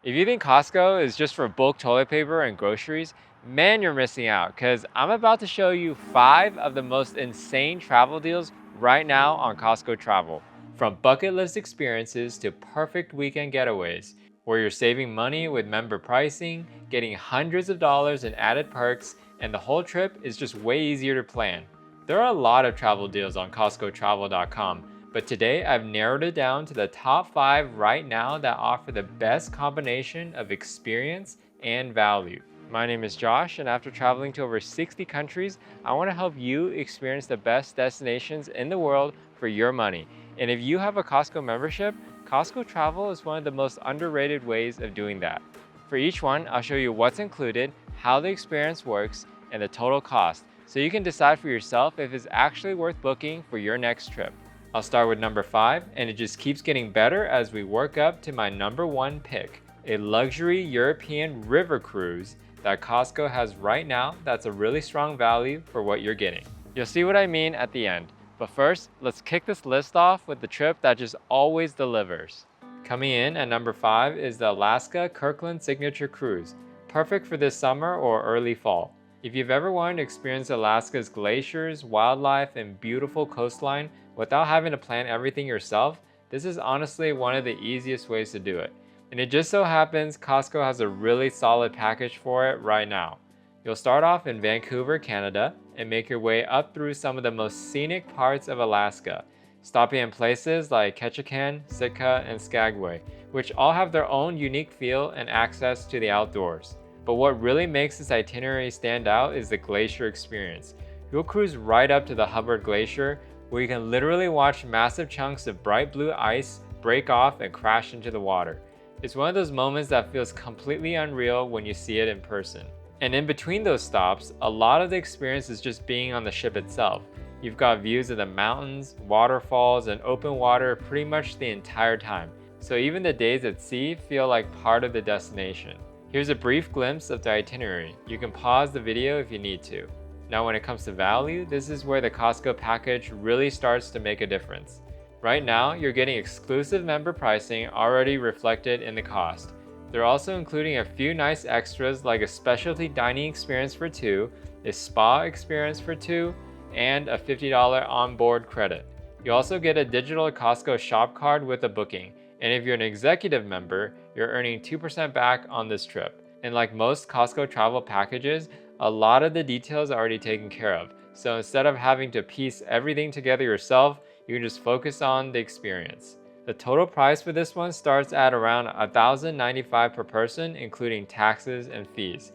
If you think Costco is just for bulk toilet paper and groceries, man, you're missing out because I'm about to show you 5 of the most insane travel deals right now on Costco Travel. From bucket list experiences to perfect weekend getaways, where you're saving money with member pricing, getting hundreds of dollars in added perks, and the whole trip is just way easier to plan. There are a lot of travel deals on CostcoTravel.com, but today I've narrowed it down to the top 5 right now that offer the best combination of experience and value. My name is Josh, and after traveling to over 60 countries, I want to help you experience the best destinations in the world for your money. And if you have a Costco membership, Costco Travel is one of the most underrated ways of doing that. For each one, I'll show you what's included, how the experience works, and the total cost, so you can decide for yourself if it's actually worth booking for your next trip. I'll start with number 5, and it just keeps getting better as we work up to my number 1 pick, a luxury European river cruise that Costco has right now that's a really strong value for what you're getting. You'll see what I mean at the end, but first, let's kick this list off with the trip that just always delivers. Coming in at number 5 is the Alaska Kirkland Signature Cruise, perfect for this summer or early fall. If you've ever wanted to experience Alaska's glaciers, wildlife, and beautiful coastline without having to plan everything yourself, this is honestly one of the easiest ways to do it. And it just so happens Costco has a really solid package for it right now. You'll start off in Vancouver, Canada, and make your way up through some of the most scenic parts of Alaska, stopping in places like Ketchikan, Sitka, and Skagway, which all have their own unique feel and access to the outdoors. But what really makes this itinerary stand out is the glacier experience. You'll cruise right up to the Hubbard Glacier, where you can literally watch massive chunks of bright blue ice break off and crash into the water. It's one of those moments that feels completely unreal when you see it in person. And in between those stops, a lot of the experience is just being on the ship itself. You've got views of the mountains, waterfalls, and open water pretty much the entire time. So even the days at sea feel like part of the destination. Here's a brief glimpse of the itinerary. You can pause the video if you need to. Now when it comes to value, this is where the Costco package really starts to make a difference. Right now, you're getting exclusive member pricing already reflected in the cost. They're also including a few nice extras like a specialty dining experience for 2, a spa experience for 2, and a $50 onboard credit. You also get a digital Costco shop card with a booking. And if you're an executive member, you're earning 2% back on this trip. And like most Costco travel packages, a lot of the details are already taken care of. So instead of having to piece everything together yourself, you can just focus on the experience. The total price for this one starts at around $1,095 per person, including taxes and fees,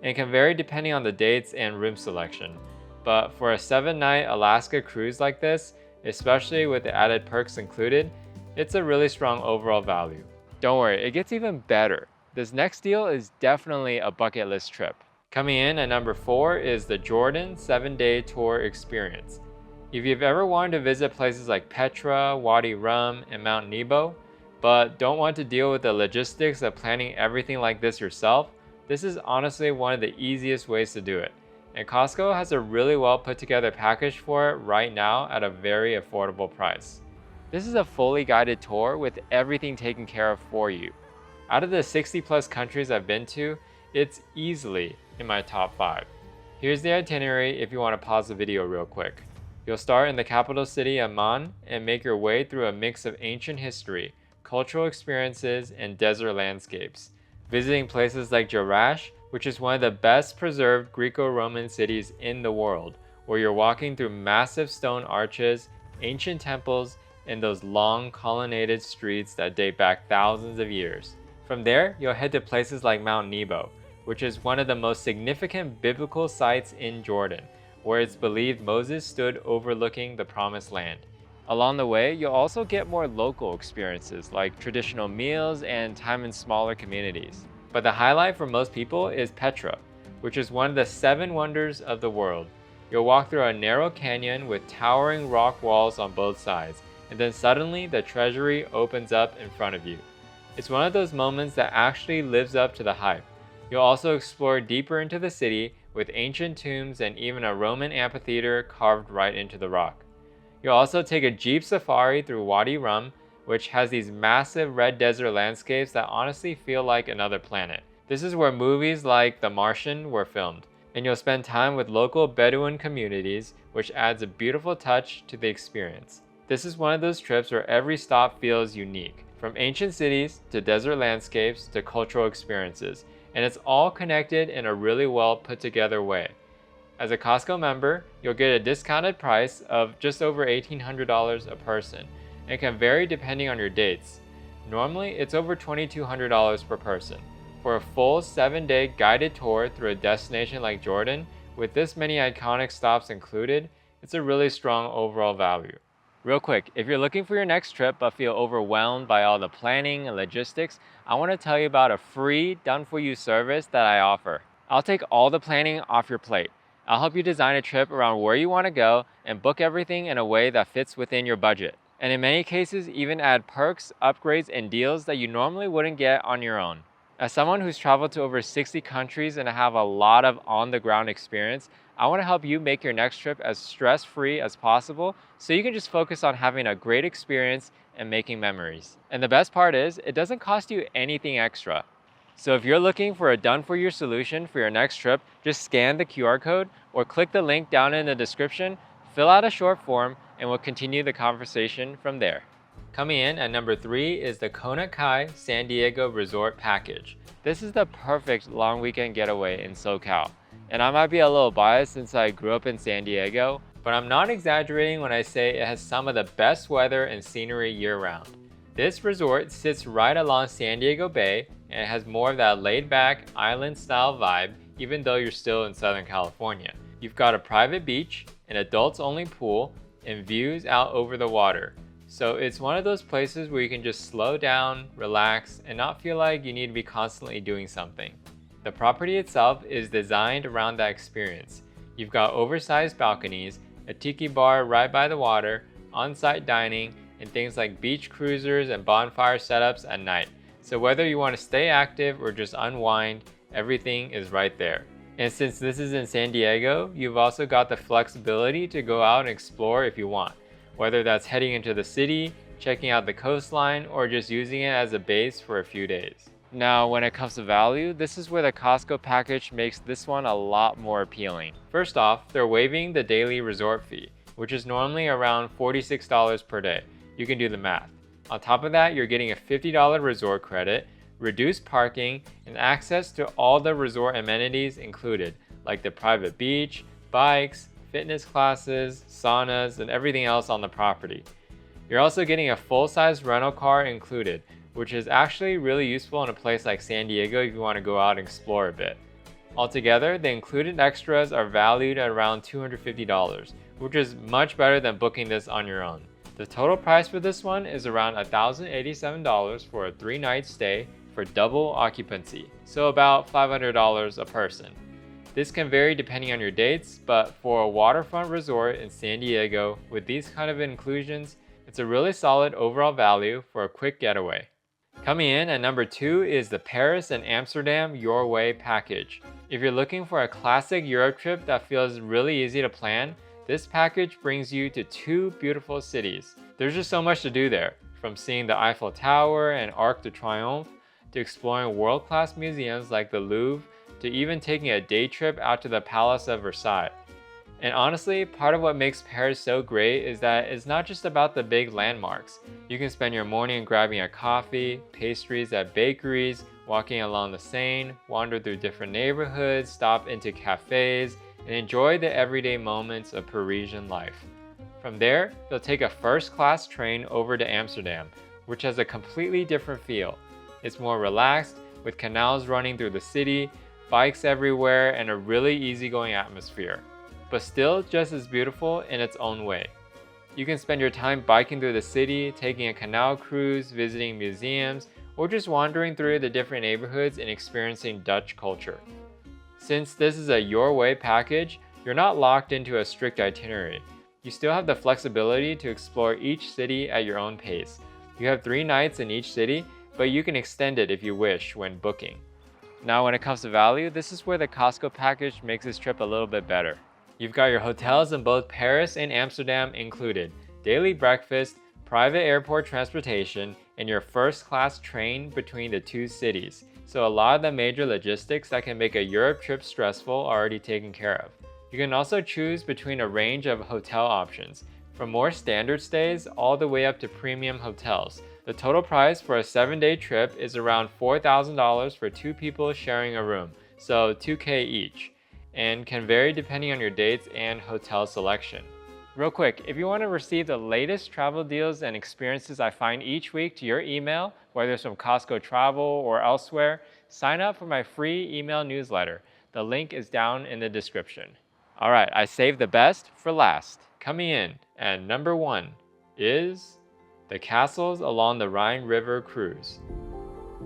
and can vary depending on the dates and room selection. But for a 7-night Alaska cruise like this, especially with the added perks included, it's a really strong overall value. Don't worry, it gets even better. This next deal is definitely a bucket list trip. Coming in at number 4 is the Jordan 7-day tour experience. If you've ever wanted to visit places like Petra, Wadi Rum, and Mount Nebo, but don't want to deal with the logistics of planning everything like this yourself, this is honestly one of the easiest ways to do it. And Costco has a really well put together package for it right now at a very affordable price. This is a fully guided tour with everything taken care of for you. Out of the 60 plus countries I've been to, it's easily in my top 5. Here's the itinerary if you want to pause the video real quick. You'll start in the capital city Amman and make your way through a mix of ancient history, cultural experiences, and desert landscapes. Visiting places like Jerash, which is one of the best preserved Greco-Roman cities in the world, where you're walking through massive stone arches, ancient temples, and those long colonnaded streets that date back thousands of years. From there, you'll head to places like Mount Nebo, which is one of the most significant biblical sites in Jordan, where it's believed Moses stood overlooking the Promised Land. Along the way, you'll also get more local experiences like traditional meals and time in smaller communities. But the highlight for most people is Petra, which is one of the 7 wonders of the world. You'll walk through a narrow canyon with towering rock walls on both sides, and then suddenly the treasury opens up in front of you. It's one of those moments that actually lives up to the hype. You'll also explore deeper into the city with ancient tombs and even a Roman amphitheater carved right into the rock. You'll also take a jeep safari through Wadi Rum, which has these massive red desert landscapes that honestly feel like another planet. This is where movies like The Martian were filmed, and you'll spend time with local Bedouin communities, which adds a beautiful touch to the experience. This is one of those trips where every stop feels unique, from ancient cities to desert landscapes to cultural experiences, and it's all connected in a really well put together way. As a Costco member, you'll get a discounted price of just over $1,800 a person, and it can vary depending on your dates. Normally, it's over $2,200 per person. For a full 7-day guided tour through a destination like Jordan, with this many iconic stops included, it's a really strong overall value. Real quick, if you're looking for your next trip but feel overwhelmed by all the planning and logistics, I want to tell you about a free done-for-you service that I offer. I'll take all the planning off your plate. I'll help you design a trip around where you want to go and book everything in a way that fits within your budget. And in many cases, even add perks, upgrades, and deals that you normally wouldn't get on your own. As someone who's traveled to over 60 countries and I have a lot of on-the-ground experience, I want to help you make your next trip as stress-free as possible so you can just focus on having a great experience and making memories. And the best part is, it doesn't cost you anything extra. So if you're looking for a done-for-you solution for your next trip, just scan the QR code or click the link down in the description, fill out a short form, and we'll continue the conversation from there. Coming in at number 3 is the Kona Kai San Diego Resort Package. This is the perfect long weekend getaway in SoCal. And I might be a little biased since I grew up in San Diego, but I'm not exaggerating when I say it has some of the best weather and scenery year-round. This resort sits right along San Diego Bay, and it has more of that laid-back, island-style vibe, even though you're still in Southern California. You've got a private beach, an adults-only pool, and views out over the water. So it's one of those places where you can just slow down, relax, and not feel like you need to be constantly doing something. The property itself is designed around that experience. You've got oversized balconies, a tiki bar right by the water, on-site dining, and things like beach cruisers and bonfire setups at night. So whether you want to stay active or just unwind, everything is right there. And since this is in San Diego, you've also got the flexibility to go out and explore if you want, whether that's heading into the city, checking out the coastline, or just using it as a base for a few days. Now, when it comes to value, this is where the Costco package makes this one a lot more appealing. First off, they're waiving the daily resort fee, which is normally around $46 per day. You can do the math. On top of that, you're getting a $50 resort credit, reduced parking, and access to all the resort amenities included, like the private beach, bikes, fitness classes, saunas, and everything else on the property. You're also getting a full-size rental car included, which is actually really useful in a place like San Diego if you want to go out and explore a bit. Altogether, the included extras are valued at around $250, which is much better than booking this on your own. The total price for this one is around $1,087 for a 3-night stay for double occupancy, so about $500 a person. This can vary depending on your dates, but for a waterfront resort in San Diego with these kind of inclusions, it's a really solid overall value for a quick getaway. Coming in at number 2 is the Paris and Amsterdam Your Way package. If you're looking for a classic Europe trip that feels really easy to plan, this package brings you to 2 beautiful cities. There's just so much to do there, from seeing the Eiffel Tower and Arc de Triomphe, to exploring world-class museums like the Louvre, to even taking a day trip out to the Palace of Versailles. And honestly, part of what makes Paris so great is that it's not just about the big landmarks. You can spend your morning grabbing a coffee, pastries at bakeries, walking along the Seine, wander through different neighborhoods, stop into cafes, and enjoy the everyday moments of Parisian life. From there, you'll take a first-class train over to Amsterdam, which has a completely different feel. It's more relaxed, with canals running through the city, bikes everywhere, and a really easygoing atmosphere, but still just as beautiful in its own way. You can spend your time biking through the city, taking a canal cruise, visiting museums, or just wandering through the different neighborhoods and experiencing Dutch culture. Since this is a Your Way package, you're not locked into a strict itinerary. You still have the flexibility to explore each city at your own pace. You have 3 nights in each city, but you can extend it if you wish when booking. Now when it comes to value, this is where the Costco package makes this trip a little bit better. You've got your hotels in both Paris and Amsterdam included, daily breakfast, private airport transportation, and your first-class train between the two cities. So a lot of the major logistics that can make a Europe trip stressful are already taken care of. You can also choose between a range of hotel options, from more standard stays all the way up to premium hotels. The total price for a 7-day trip is around $4,000 for 2 people sharing a room, so $2K each, and can vary depending on your dates and hotel selection. Real quick, if you want to receive the latest travel deals and experiences I find each week to your email, whether it's from Costco Travel or elsewhere, sign up for my free email newsletter. The link is down in the description. Alright, I saved the best for last. Coming in at number 1 is the castles along the Rhine River cruise.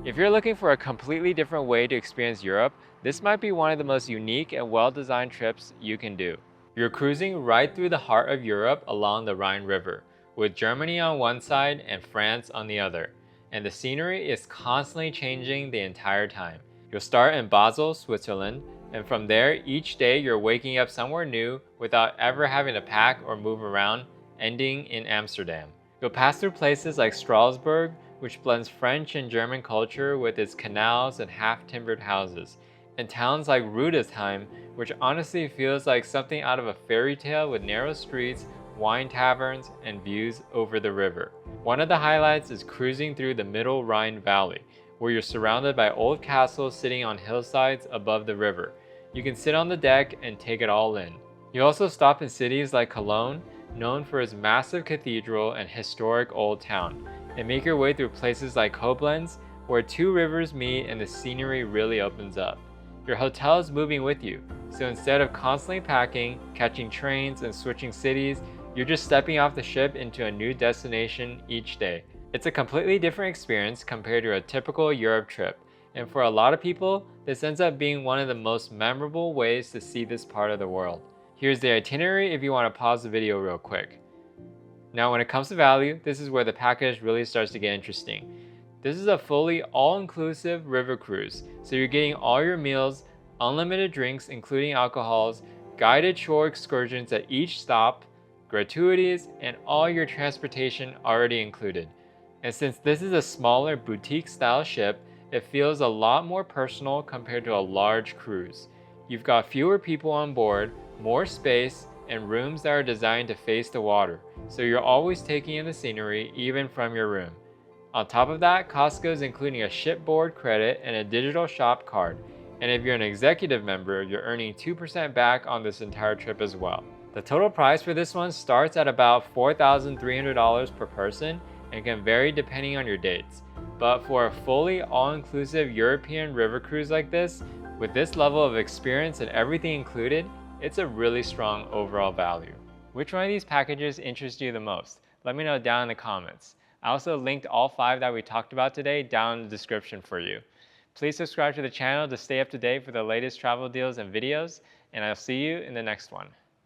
If you're looking for a completely different way to experience Europe, this might be one of the most unique and well-designed trips you can do. You're cruising right through the heart of Europe along the Rhine River, with Germany on one side and France on the other, and the scenery is constantly changing the entire time. You'll start in Basel, Switzerland, and from there, each day you're waking up somewhere new without ever having to pack or move around, ending in Amsterdam. You'll pass through places like Strasbourg, which blends French and German culture with its canals and half-timbered houses, and towns like Rudesheim, which honestly feels like something out of a fairy tale with narrow streets, wine taverns, and views over the river. One of the highlights is cruising through the Middle Rhine Valley, where you're surrounded by old castles sitting on hillsides above the river. You can sit on the deck and take it all in. You also stop in cities like Cologne, known for its massive cathedral and historic old town, and make your way through places like Koblenz, where 2 rivers meet and the scenery really opens up. Your hotel is moving with you, so instead of constantly packing, catching trains, and switching cities, you're just stepping off the ship into a new destination each day. It's a completely different experience compared to a typical Europe trip, and for a lot of people, this ends up being one of the most memorable ways to see this part of the world. Here's the itinerary if you want to pause the video real quick. Now when it comes to value, this is where the package really starts to get interesting. This is a fully all-inclusive river cruise, so you're getting all your meals, unlimited drinks including alcohols, guided shore excursions at each stop, gratuities, and all your transportation already included. And since this is a smaller boutique-style ship, it feels a lot more personal compared to a large cruise. You've got fewer people on board, more space, and rooms that are designed to face the water, so you're always taking in the scenery even from your room. On top of that, Costco is including a shipboard credit and a digital shop card, and if you're an executive member, you're earning 2% back on this entire trip as well. The total price for this one starts at about $4,300 per person and can vary depending on your dates. But for a fully all-inclusive European river cruise like this, with this level of experience and everything included, it's a really strong overall value. Which one of these packages interests you the most? Let me know down in the comments. I also linked all 5 that we talked about today down in the description for you. Please subscribe to the channel to stay up to date for the latest travel deals and videos, and I'll see you in the next one.